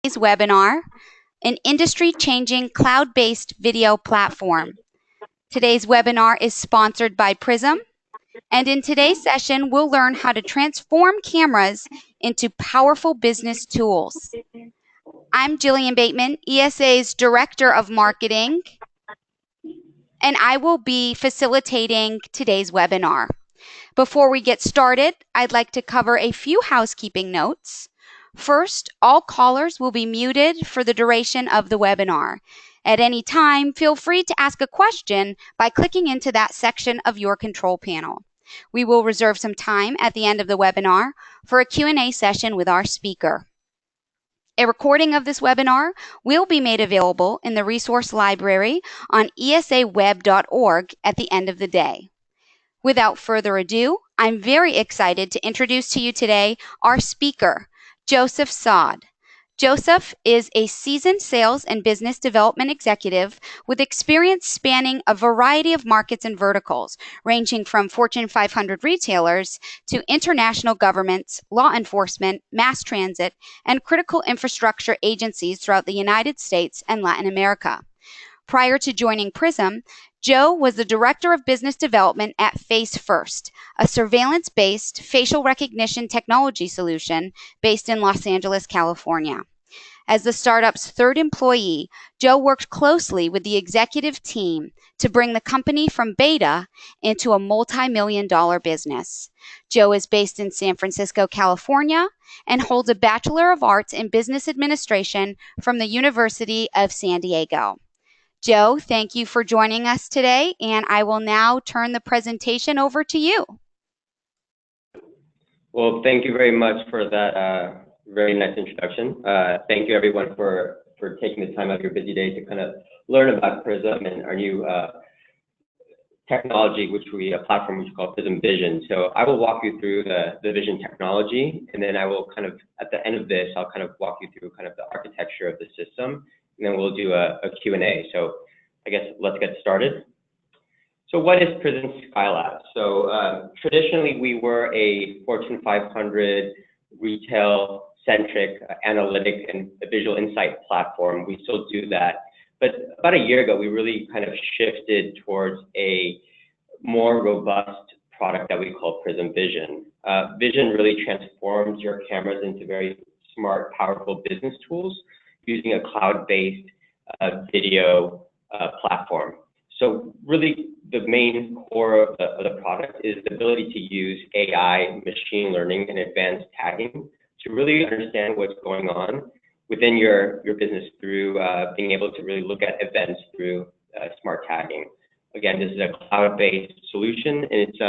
Today's webinar, an industry-changing cloud-based video platform. Today's webinar is sponsored by Prism, and in today's session, we'll learn how to transform cameras into powerful business tools. I'm Jillian Bateman, ESA's Director of Marketing, and I will be facilitating today's webinar. Before we get started, I'd like to cover a few housekeeping notes. First, all callers will be muted for the duration of the webinar. At any time, feel free to ask a question by clicking into that section of your control panel. We will reserve some time at the end of the webinar for a Q&A session with our speaker. A recording of this webinar will be made available in the resource library on esaweb.org at the end of the day. Without further ado, I'm very excited to introduce to you today our speaker, Joseph Saad. Joseph is a seasoned sales and business development executive with experience spanning a variety of markets and verticals, ranging from Fortune 500 retailers to international governments, law enforcement, mass transit, and critical infrastructure agencies throughout the United States and Latin America. Prior to joining Prism, Joe was the Director of Business Development at Face First, a surveillance-based facial recognition technology solution based in Los Angeles, California. As the startup's third employee, Joe worked closely with the executive team to bring the company from beta into a multi-million-dollar business. Joe is based in San Francisco, California, and holds a Bachelor of Arts in Business Administration from the University of San Diego. Joe, thank you for joining us today, and I will now turn the presentation over to you. Well, thank you very much for that very nice introduction. Thank you everyone for taking the time out of your busy day to kind of learn about Prism and our new technology, a platform which we call Prism Vision. So I will walk you through the Vision technology, and then I will kind of, at the end of this, I'll kind of walk you through kind of the architecture of the system, and then we'll do a Q&A. So I guess let's get started. So what is Prism Skylab? So traditionally we were a Fortune 500 retail-centric analytic and visual insight platform. We still do that. But about a year ago, we really kind of shifted towards a more robust product that we call Prism Vision. Vision really transforms your cameras into very smart, powerful business tools using a cloud-based video platform. So really the main core of the product is the ability to use AI, machine learning, and advanced tagging to really understand what's going on within your business through being able to really look at events through smart tagging. Again, this is a cloud-based solution, and it's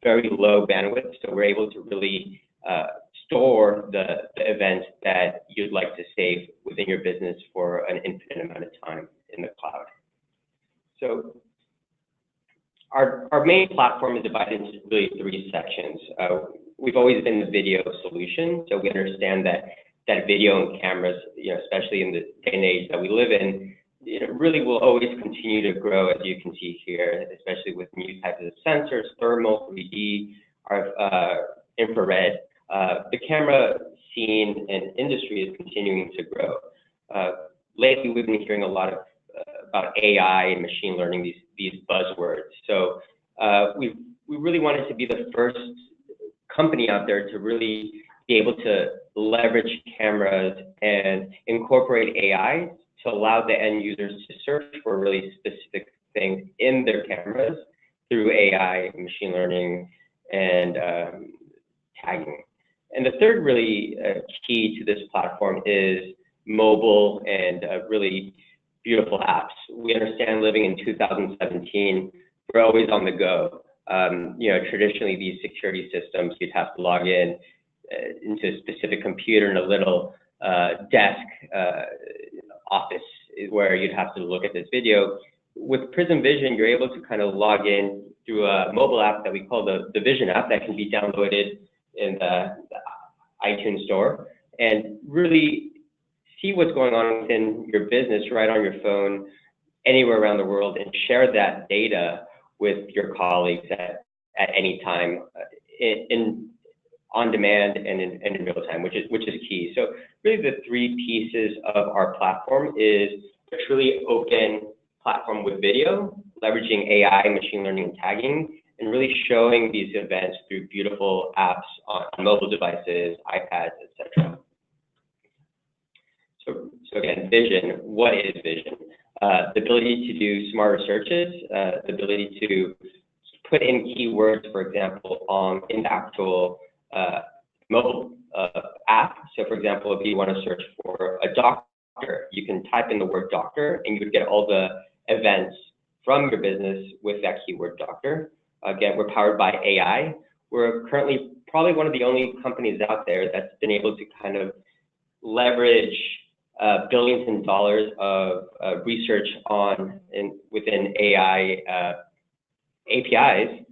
very low bandwidth, so we're able to really store the events that you'd like to save within your business for an infinite amount of time in the cloud. So our main platform is divided into really three sections. We've always been the video solution, so we understand that video and cameras, especially in the day and age that we live in, really will always continue to grow, as you can see here, especially with new types of sensors, thermal, 3D, infrared. The camera scene and industry is continuing to grow. Lately, we've been hearing a lot about AI and machine learning, these buzzwords. So we really wanted to be the first company out there to really be able to leverage cameras and incorporate AI to allow the end users to search for really specific things in their cameras through AI, machine learning, and tagging. And the third really key to this platform is mobile and really beautiful apps. We understand living in 2017, we're always on the go. Traditionally these security systems, you'd have to log in into a specific computer in a little desk office where you'd have to look at this video. With Prism Vision, you're able to kind of log in through a mobile app that we call the Vision app that can be downloaded in the iTunes store and really see what's going on within your business right on your phone anywhere around the world and share that data with your colleagues at any time. on demand and in real time, which is key. So really the three pieces of our platform is a truly open platform with video, leveraging AI, machine learning, and tagging, and really showing these events through beautiful apps on mobile devices, iPads, etc. So again, vision. What is vision? The ability to do smarter searches, the ability to put in keywords, for example, in the actual mobile app. So for example, if you want to search for a doctor, you can type in the word doctor and you would get all the events from your business with that keyword doctor. Again, we're powered by AI. We're currently probably one of the only companies out there that's been able to kind of leverage billions in dollars of research within AI APIs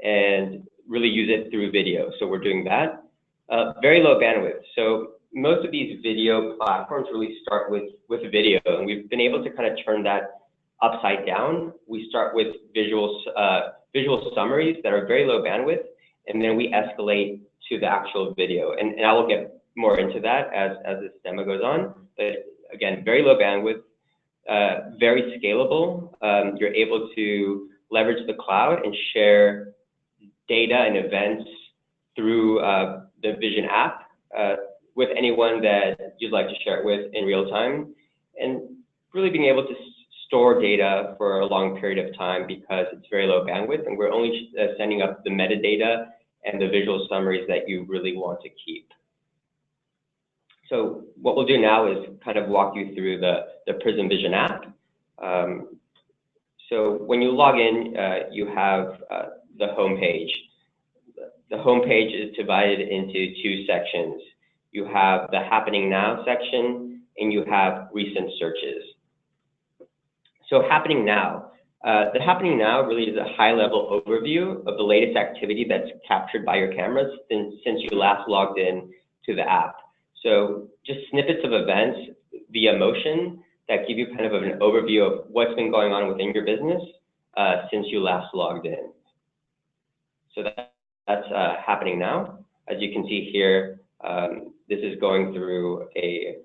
and really use it through video. So we're doing that. Very low bandwidth. So most of these video platforms really start with video, and we've been able to kind of turn that upside down. We start with visual summaries that are very low bandwidth, and then we escalate to the actual video. And I will get more into that as this demo goes on. But again, very low bandwidth, very scalable. You're able to leverage the cloud and share data and events through the Vision app with anyone that you'd like to share it with in real time, and really being able to store data for a long period of time because it's very low bandwidth, and we're only sending up the metadata and the visual summaries that you really want to keep. So what we'll do now is kind of walk you through the Prism Vision app. So when you log in, you have the home page. The home page is divided into two sections. You have the Happening Now section, and you have Recent Searches. So Happening Now. The Happening Now really is a high-level overview of the latest activity that's captured by your cameras since you last logged in to the app. So just snippets of events via motion that give you kind of an overview of what's been going on within your business since you last logged in. So that's happening now. As you can see here, this is going through a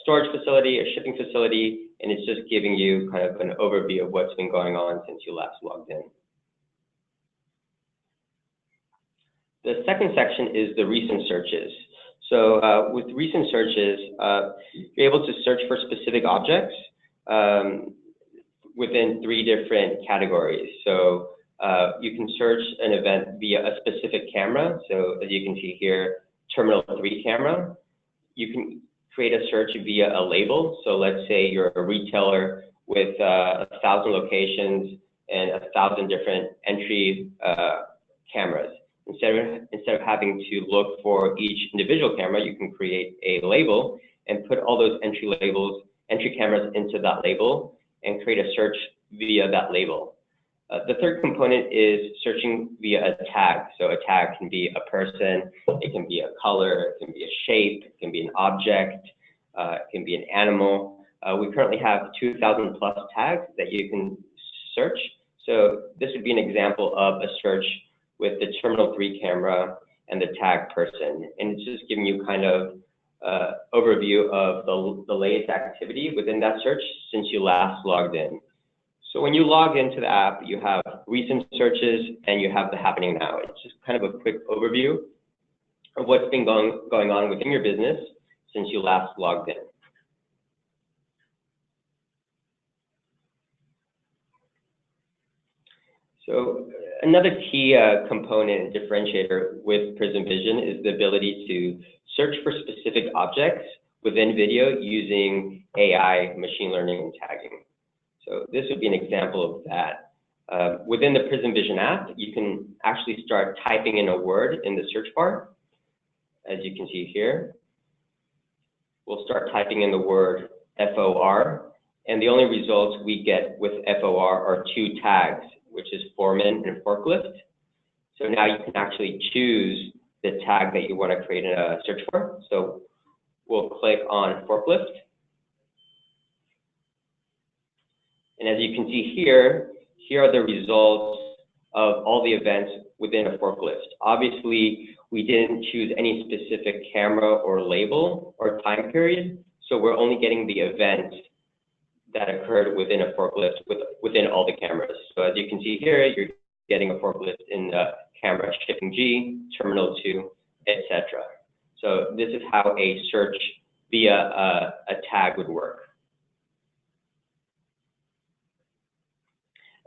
storage facility, a shipping facility, and it's just giving you kind of an overview of what's been going on since you last logged in. The second section is the recent searches. So with recent searches, you're able to search for specific objects within 3 different categories. So you can search an event via a specific camera. So as you can see here, Terminal 3 camera. You can create a search via a label. So let's say you're a retailer with 1,000 locations and 1,000 different entry cameras. Instead of having to look for each individual camera, you can create a label and put all those entry cameras into that label and create a search via that label. The third component is searching via a tag. So a tag can be a person, it can be a color, it can be a shape, it can be an object, it can be an animal. We currently have 2,000 plus tags that you can search. So this would be an example of a search with the Terminal 3 camera and the tag person. And it's just giving you kind of overview of the latest activity within that search since you last logged in. So when you log into the app, you have recent searches and you have the Happening Now. It's just kind of a quick overview of what's been going on within your business since you last logged in. So another key component and differentiator with Prism Vision is the ability to search for specific objects within video using AI, machine learning, and tagging. So this would be an example of that. Within the Prism Vision app, you can actually start typing in a word in the search bar. As you can see here, we'll start typing in the word FOR, and the only results we get with FOR are 2 tags, which is foreman and forklift. So now you can actually choose the tag that you want to create a search for. So we'll click on forklift. And as you can see here, here are the results of all the events within a forklift. Obviously, we didn't choose any specific camera or label or time period, so we're only getting the event that occurred within a forklift within all the cameras. So as you can see here, you're getting a forklift in the camera shipping G, terminal 2, etc. So this is how a search via a tag would work.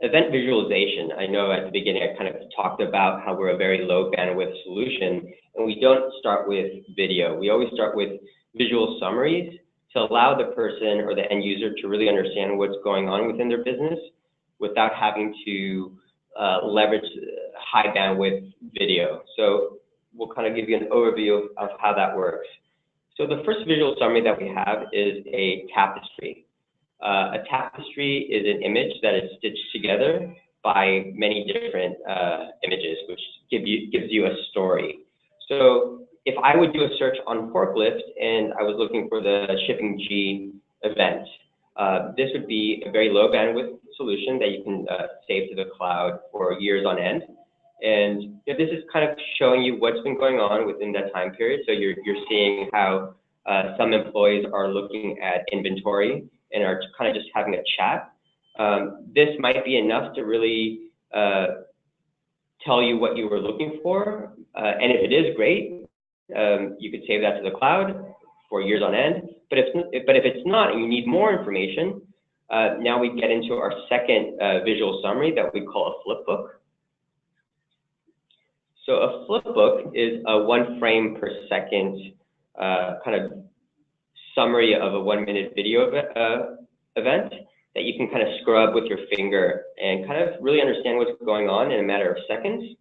Event visualization. I know at the beginning I kind of talked about how we're a very low bandwidth solution, and we don't start with video. We always start with visual summaries to allow the person or the end user to really understand what's going on within their business without having to leverage high bandwidth video. So we'll kind of give you an overview of how that works. So the first visual summary that we have is a tapestry. A tapestry is an image that is stitched together by many different images, which gives you a story. So if I would do a search on forklift and I was looking for the shipping G event, this would be a very low bandwidth solution that you can save to the cloud for years on end. And this is kind of showing you what's been going on within that time period. So you're seeing how some employees are looking at inventory and are kind of just having a chat. This might be enough to really tell you what you were looking for. And if it is great, you could save that to the cloud for years on end. But if it's not and you need more information, now we get into our second visual summary that we call a flip book. So a flip book is a 1 frame per second kind of summary of a 1-minute video event that you can kind of scrub with your finger and kind of really understand what's going on in a matter of seconds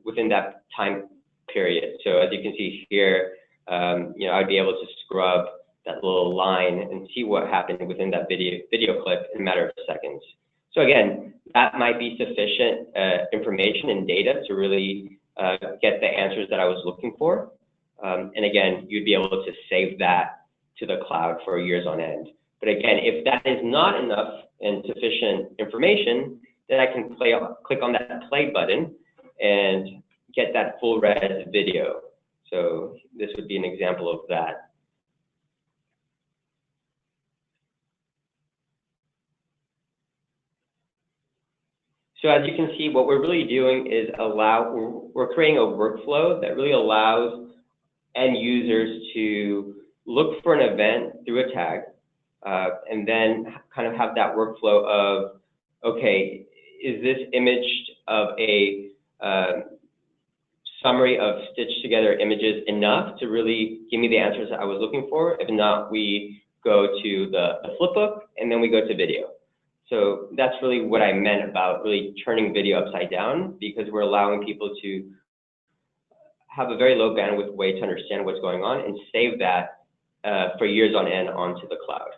within that time period. So as you can see here, I'd be able to scrub that little line and see what happened within that video clip in a matter of seconds. So again, that might be sufficient information and data to really get the answers that I was looking for. And again, you'd be able to save that to the cloud for years on end. But again, if that is not enough and sufficient information, then I can click on that play button and get that full res video. So this would be an example of that. So as you can see, what we're really doing is we're creating a workflow that really allows end users to look for an event through a tag, and then kind of have that workflow of, okay, is this image of a summary of stitched together images enough to really give me the answers that I was looking for? If not, we go to the flip book and then we go to video. So that's really what I meant about really turning video upside down, because we're allowing people to have a very low bandwidth way to understand what's going on and save that for years on end onto the cloud.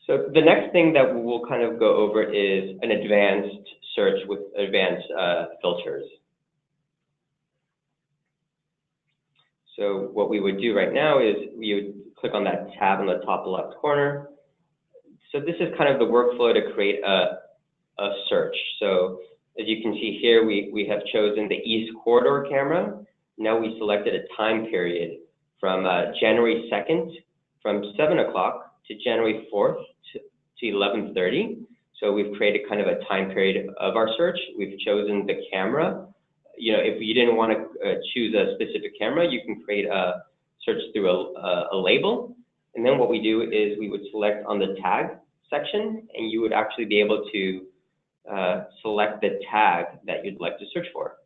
So the next thing that we'll kind of go over is an advanced search with advanced filters. So what we would do right now is we would click on that tab in the top left corner. So this is kind of the workflow to create a search. So as you can see here, we have chosen the East Corridor camera. Now we selected a time period from January 2nd from 7 o'clock to January 4th to 11:30. So we've created kind of a time period of our search. We've chosen the camera. If you didn't want to choose a specific camera, you can create a search through a label. And then what we do is we would select on the tag section, and you would actually be able to select the tag that you'd like to search for.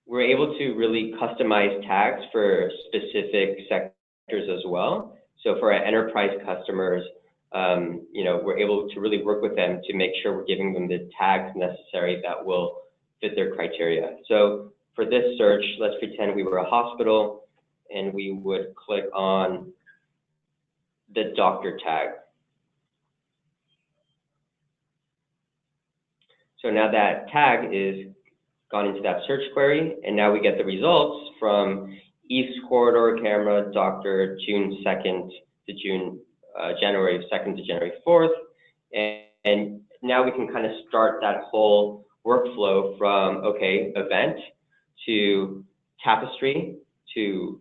We're able to really customize tags for specific sectors as well. So for our enterprise customers, we're able to really work with them to make sure we're giving them the tags necessary that will fit their criteria. So for this search, let's pretend we were a hospital, and we would click on the doctor tag. So now that tag is gone into that search query, and now we get the results from East Corridor camera doctor June 2nd to January 2nd to January 4th, And now we can kind of start that whole workflow from, okay, event to tapestry to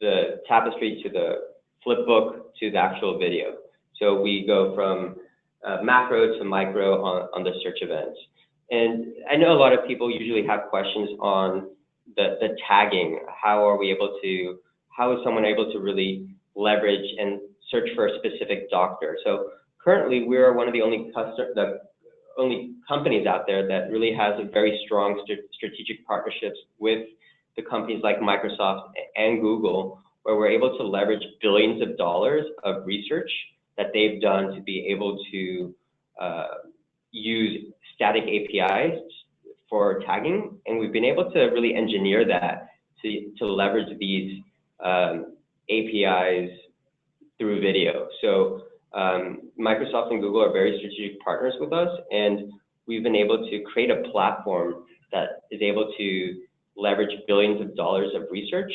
the tapestry to the flip book to the actual video. So we go from macro to micro on the search events. And I know a lot of people usually have questions on the tagging. How is someone able to really leverage and search for a specific doctor? So currently we are one of the only companies out there that really has a very strong strategic partnerships with the companies like Microsoft and Google, where we're able to leverage billions of dollars of research that they've done to be able to use static APIs for tagging. And we've been able to really engineer that to leverage these APIs through video. So Microsoft and Google are very strategic partners with us, and we've been able to create a platform that is able to leverage billions of dollars of research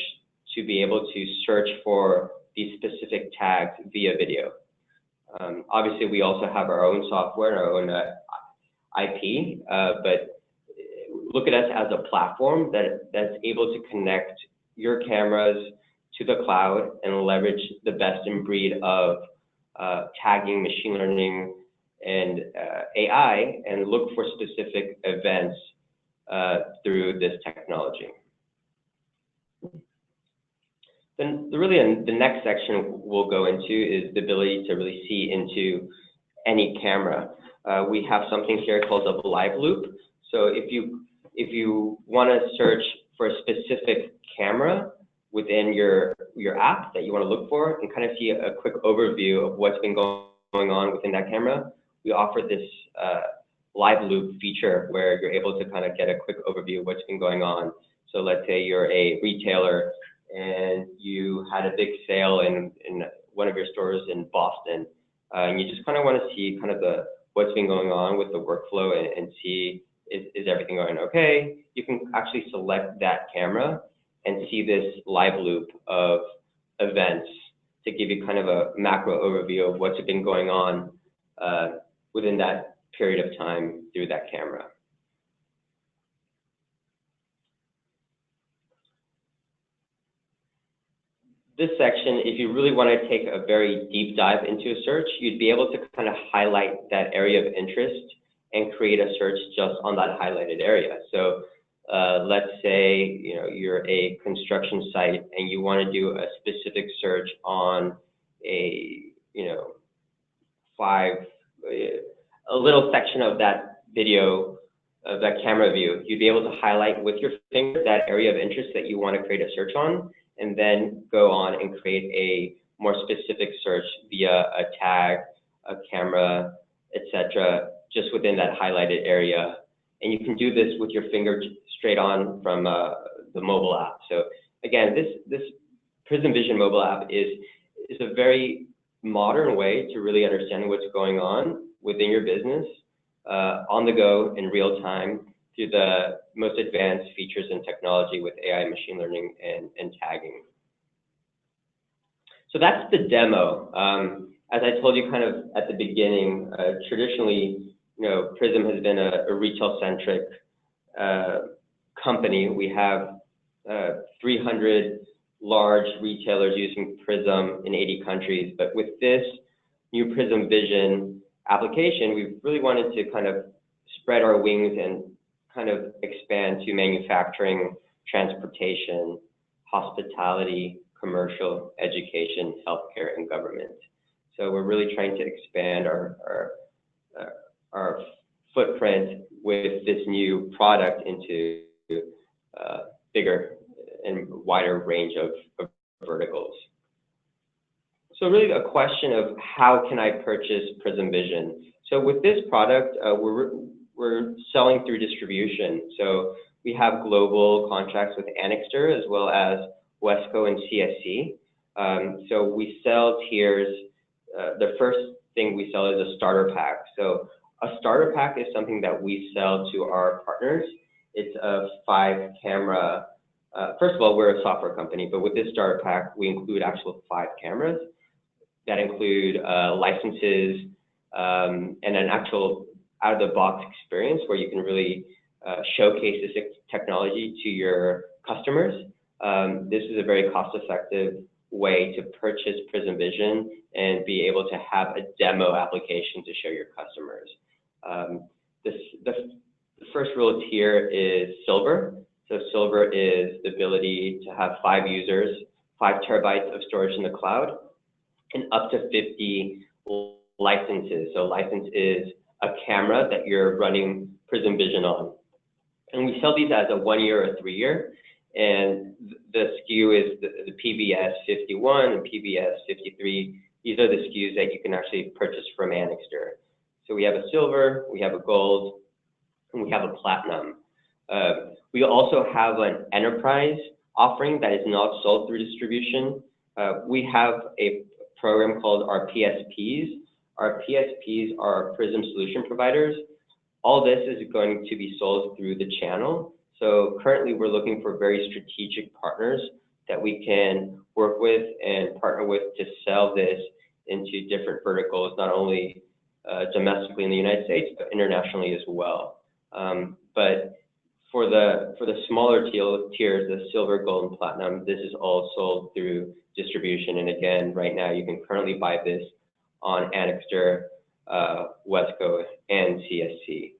to be able to search for these specific tags via video. Obviously, we also have our own software, our own IP, but look at us as a platform that's able to connect your cameras to the cloud and leverage the best in breed of tagging, machine learning, and AI, and look for specific events through this technology. Then the next section we'll go into is the ability to really see into any camera. We have something here called a live loop. So if you want to search for a specific camera within your app that you want to look for and kind of see a quick overview of what's been going on within that camera, we offer this live loop feature where you're able to kind of get a quick overview of what's been going on. So let's say you're a retailer and you had a big sale in one of your stores in Boston, and you just kind of want to see kind of what's been going on with the workflow and see is everything going okay. You can actually select that camera and see this live loop of events to give you kind of a macro overview of what's been going on within that period of time through that camera. This section, if you really want to take a very deep dive into a search, you'd be able to kind of highlight that area of interest and create a search just on that highlighted area. So let's say you're a construction site and you want to do a specific search on a little section of that video, of that camera view. You'd be able to highlight with your finger that area of interest that you want to create a search on, and then go on and create a more specific search via a tag, a camera, etc., just within that highlighted area. And you can do this with your finger straight on from the mobile app. So again, this Prism Vision mobile app is a very modern way to really understand what's going on within your business on the go in real time through the most advanced features and technology with AI, machine learning, and tagging. So that's the demo. As I told you kind of at the beginning, traditionally, Prism has been a retail-centric company. We have 300 large retailers using Prism in 80 countries, but with this new Prism Vision application, we really wanted to kind of spread our wings and kind of expand to manufacturing, transportation, hospitality, commercial, education, healthcare, and government. So we're really trying to expand our footprint with this new product into bigger and wider range of verticals. So really a question of how can I purchase Prism Vision? So with this product, we're selling through distribution. So we have global contracts with Annixter as well as Wesco and CSC. So we sell tiers. The first thing we sell is a starter pack. So a starter pack is something that we sell to our partners. It's a 5-camera. First of all, we're a software company, but with this starter pack, we include actual 5 cameras. that include licenses and an actual out-of-the-box experience where you can really showcase this technology to your customers. This is a very cost-effective way to purchase Prism Vision and be able to have a demo application to show your customers. The first real tier is Silver. So Silver is the ability to have 5 users, 5 terabytes of storage in the cloud, and up to 50 licenses. So license is a camera that you're running Prism Vision on. And we sell these as a 1-year or 3-year. And the SKU is the PVS 51 and PVS 53. These are the SKUs that you can actually purchase from Annixter. So we have a Silver, we have a Gold, and we have a Platinum. We also have an Enterprise offering that is not sold through distribution. We have a program called our PSPs. Our PSPs are Prism solution providers. All this is going to be sold through the channel. So currently we're looking for very strategic partners that we can work with and partner with to sell this into different verticals, not only domestically in the United States, but internationally as well. But for the smaller tiers, the Silver, Gold, and Platinum, this is all sold through distribution. And again, right now you can currently buy this on Annixter, Wesco, and CSC.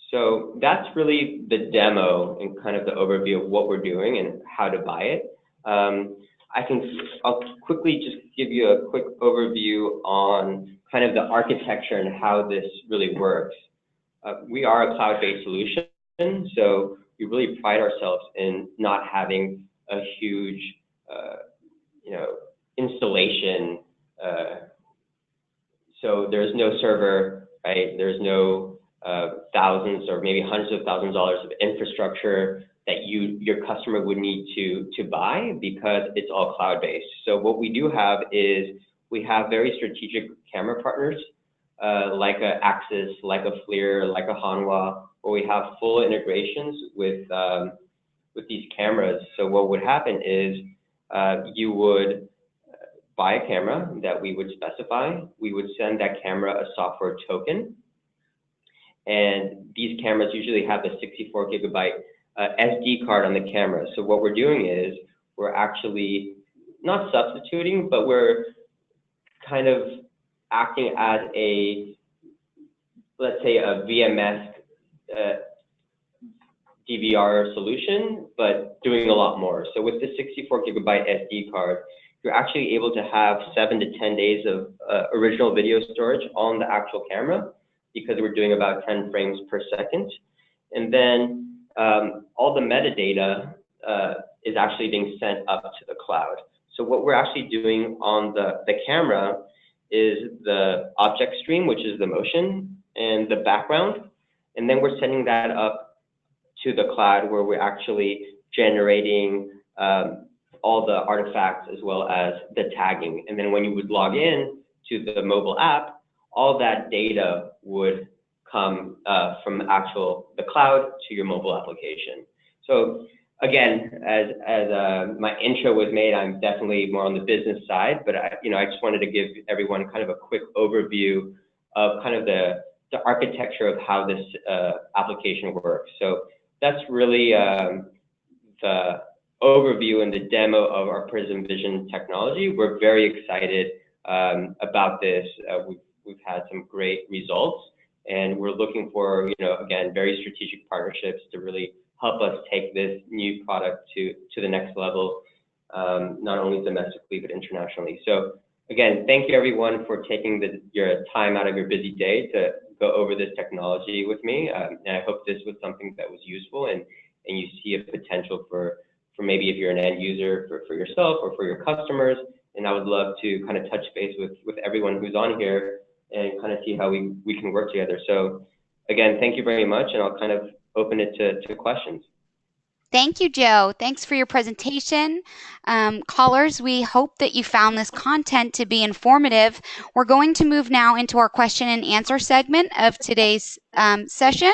So that's really the demo and kind of the overview of what we're doing and how to buy it. I'll quickly just give you a quick overview on kind of the architecture and how this really works. We are a cloud-based solution, so we really pride ourselves in not having a huge, installation. So there's no server, right? There's no thousands or maybe hundreds of thousands of dollars of infrastructure that your customer would need to buy because it's all cloud-based. So what we do have is we have very strategic camera partners like a Axis, like a FLIR, like a Hanwha, where we have full integrations with these cameras. So what would happen is you would buy a camera that we would specify. We would send that camera a software token. And these cameras usually have a 64 gigabyte SD card on the camera. So what we're doing is we're actually not substituting, but we're kind of acting as a, let's say, a VMS DVR solution, but doing a lot more. So with the 64 gigabyte SD card, you're actually able to have 7 to 10 days of original video storage on the actual camera because we're doing about 10 frames per second. And then all the metadata is actually being sent up to the cloud. So what we're actually doing on the camera is the object stream, which is the motion and the background. And then we're sending that up to the cloud where we're actually generating all the artifacts as well as the tagging. And then when you would log in to the mobile app, all that data would come from the cloud to your mobile application. So again, as my intro was made, I'm definitely more on the business side, but I just wanted to give everyone kind of a quick overview of kind of the architecture of how this application works. So that's really the overview and the demo of our Prism Vision technology. We're very excited about this. We've had some great results, and we're looking for, again, very strategic partnerships to really help us take this new product to the next level, not only domestically, but internationally. So again, thank you everyone for taking your time out of your busy day to go over this technology with me. And I hope this was something that was useful and you see a potential for maybe if you're an end user for yourself or for your customers. And I would love to kind of touch base with everyone who's on here and kind of see how we can work together. So again, thank you very much, and I'll kind of open it to questions. Thank you, Joe. Thanks for your presentation. Callers, we hope that you found this content to be informative. We're going to move now into our question and answer segment of today's session.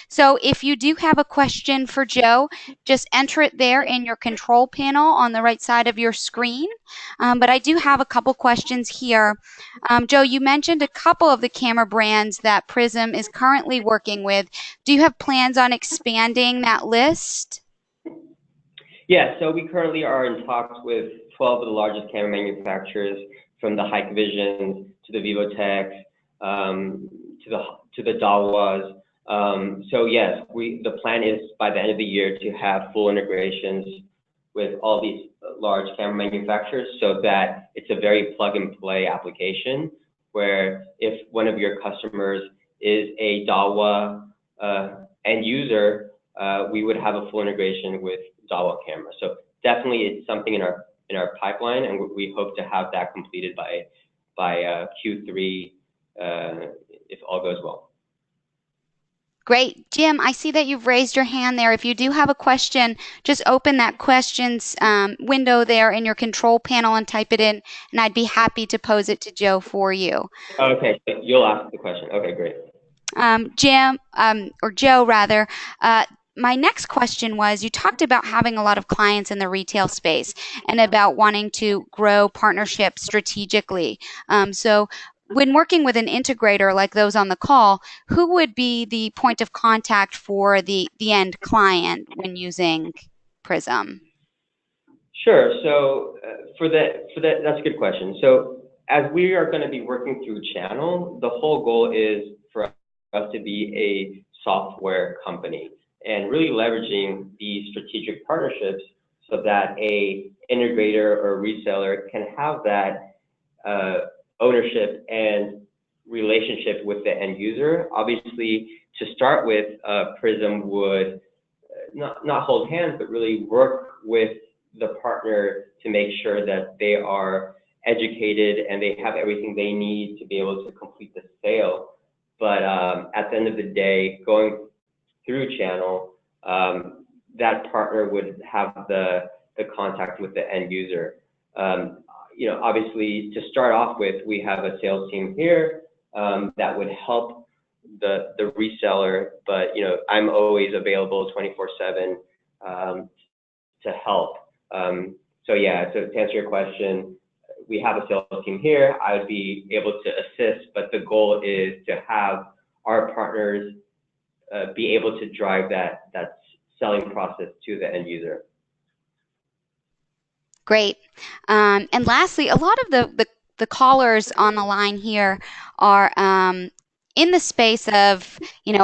So if you do have a question for Joe, just enter it there in your control panel on the right side of your screen. But I do have a couple questions here. Joe, you mentioned a couple of the camera brands that Prism is currently working with. Do you have plans on expanding that list? Yeah, so we currently are in talks with 12 of the largest camera manufacturers, from the Hike Visions to the Vivotech, to the Dawas. So yes, the plan is by the end of the year to have full integrations with all these large camera manufacturers, so that it's a very plug and play application, where if one of your customers is a Dawa end user, we would have a full integration with Dawa camera. So definitely it's something in our pipeline, and we hope to have that completed by Q3 if all goes well. Great. Jim, I see that you've raised your hand there. If you do have a question, just open that questions window there in your control panel and type it in, and I'd be happy to pose it to Joe for you. Okay, so you'll ask the question. Okay, great. Jim, or Joe rather, my next question was, you talked about having a lot of clients in the retail space and about wanting to grow partnerships strategically. So when working with an integrator like those on the call, who would be the point of contact for the end client when using Prism? Sure. So that's a good question. So as we are going to be working through channel, the whole goal is for us to be a software company, and really leveraging these strategic partnerships so that a integrator or reseller can have that ownership and relationship with the end user. Obviously, to start with, Prism would not hold hands, but really work with the partner to make sure that they are educated and they have everything they need to be able to complete the sale. But at the end of the day, going through channel, that partner would have the contact with the end user. Obviously, to start off with, we have a sales team here that would help the reseller, but I'm always available 24/7 to help. So yeah, so to answer your question, we have a sales team here. I would be able to assist, but the goal is to have our partners be able to drive that selling process to the end user. Great. And lastly, a lot of the callers on the line here are in the space of,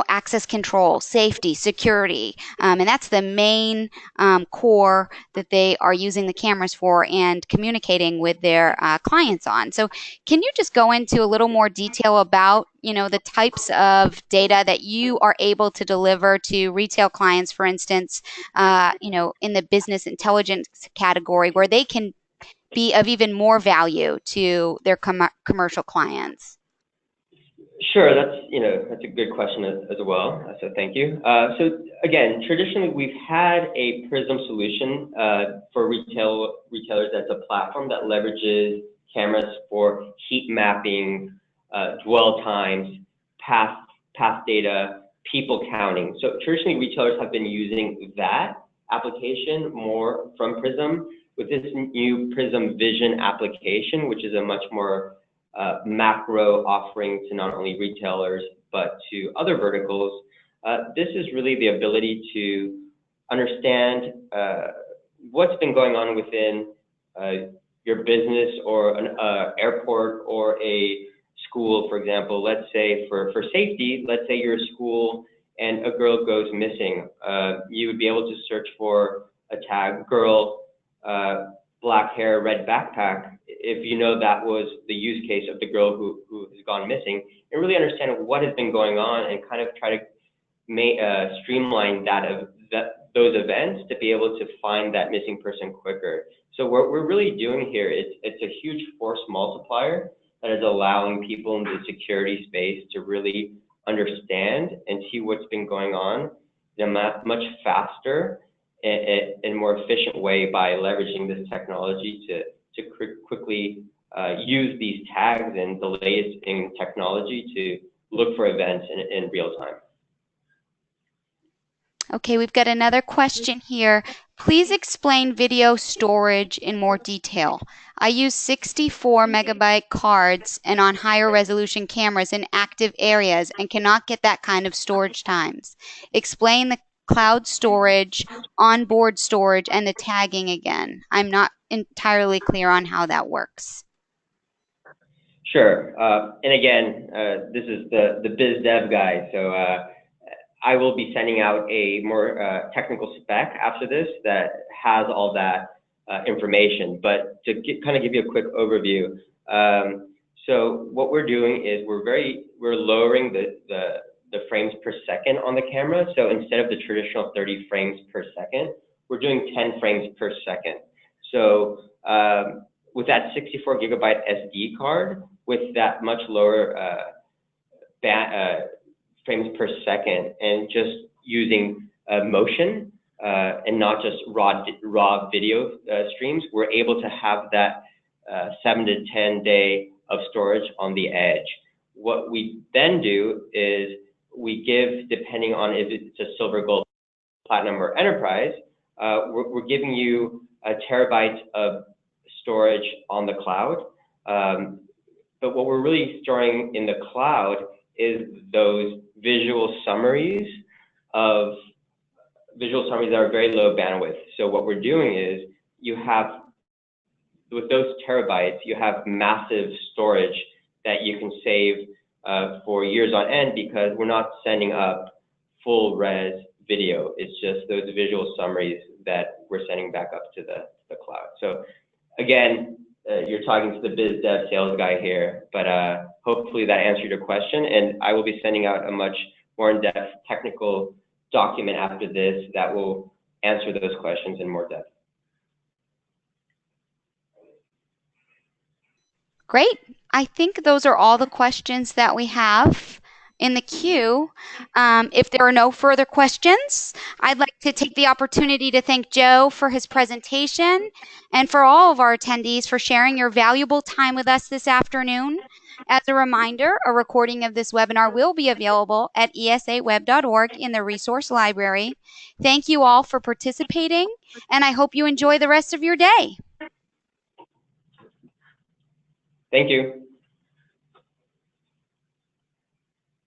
access control, safety, security, and that's the main core that they are using the cameras for and communicating with their clients on. So can you just go into a little more detail about, the types of data that you are able to deliver to retail clients, for instance, in the business intelligence category, where they can be of even more value to their commercial clients? Sure, that's a good question as well. So thank you. So again, traditionally we've had a Prism solution for retailers that's a platform that leverages cameras for heat mapping, dwell times, path data, people counting. So traditionally retailers have been using that application more from Prism. With this new Prism Vision application, which is a much more macro offering to not only retailers but to other verticals, this is really the ability to understand what's been going on within your business or an airport or a school, for example. Let's say for safety, let's say you're a school and a girl goes missing. You would be able to search for a tag, girl, black hair, red backpack, if you know that was the use case of the girl who has gone missing, and really understand what has been going on and kind of try to streamline those events to be able to find that missing person quicker. So what we're really doing here is it's a huge force multiplier that is allowing people in the security space to really understand and see what's been going on much faster in a more efficient way by leveraging this technology to quickly use these tags and the latest in technology to look for events in real time. Okay, we've got another question here. Please explain video storage in more detail. I use 64 megabyte cards and on higher resolution cameras in active areas and cannot get that kind of storage times. Explain the cloud storage, onboard storage, and the tagging again. I'm not entirely clear on how that works. Sure. And again, this is the biz dev guy, so I will be sending out a more technical spec after this that has all that information. But to kind of give you a quick overview, so what we're doing is we're lowering the frames per second on the camera. So instead of the traditional 30 frames per second, we're doing 10 frames per second. So with that 64 gigabyte SD card, with that much lower frames per second, and just using motion and not just raw video streams, we're able to have that 7 to 10 day of storage on the edge. What we then do is we give, depending on if it's a silver, gold, platinum, or enterprise, we're giving you a terabyte of storage on the cloud. But what we're really storing in the cloud is those visual summaries that are very low bandwidth. So what we're doing is you have, with those terabytes, you have massive storage that you can save for years on end, because we're not sending up full res video. It's just those visual summaries that we're sending back up to the cloud. So again, you're talking to the biz dev sales guy here, but hopefully that answered your question, and I will be sending out a much more in-depth technical document after this that will answer those questions in more depth. Great. I think those are all the questions that we have in the queue. If there are no further questions, I'd like to take the opportunity to thank Joe for his presentation and for all of our attendees for sharing your valuable time with us this afternoon. As a reminder, a recording of this webinar will be available at esaweb.org in the resource library. Thank you all for participating, and I hope you enjoy the rest of your day. Thank you.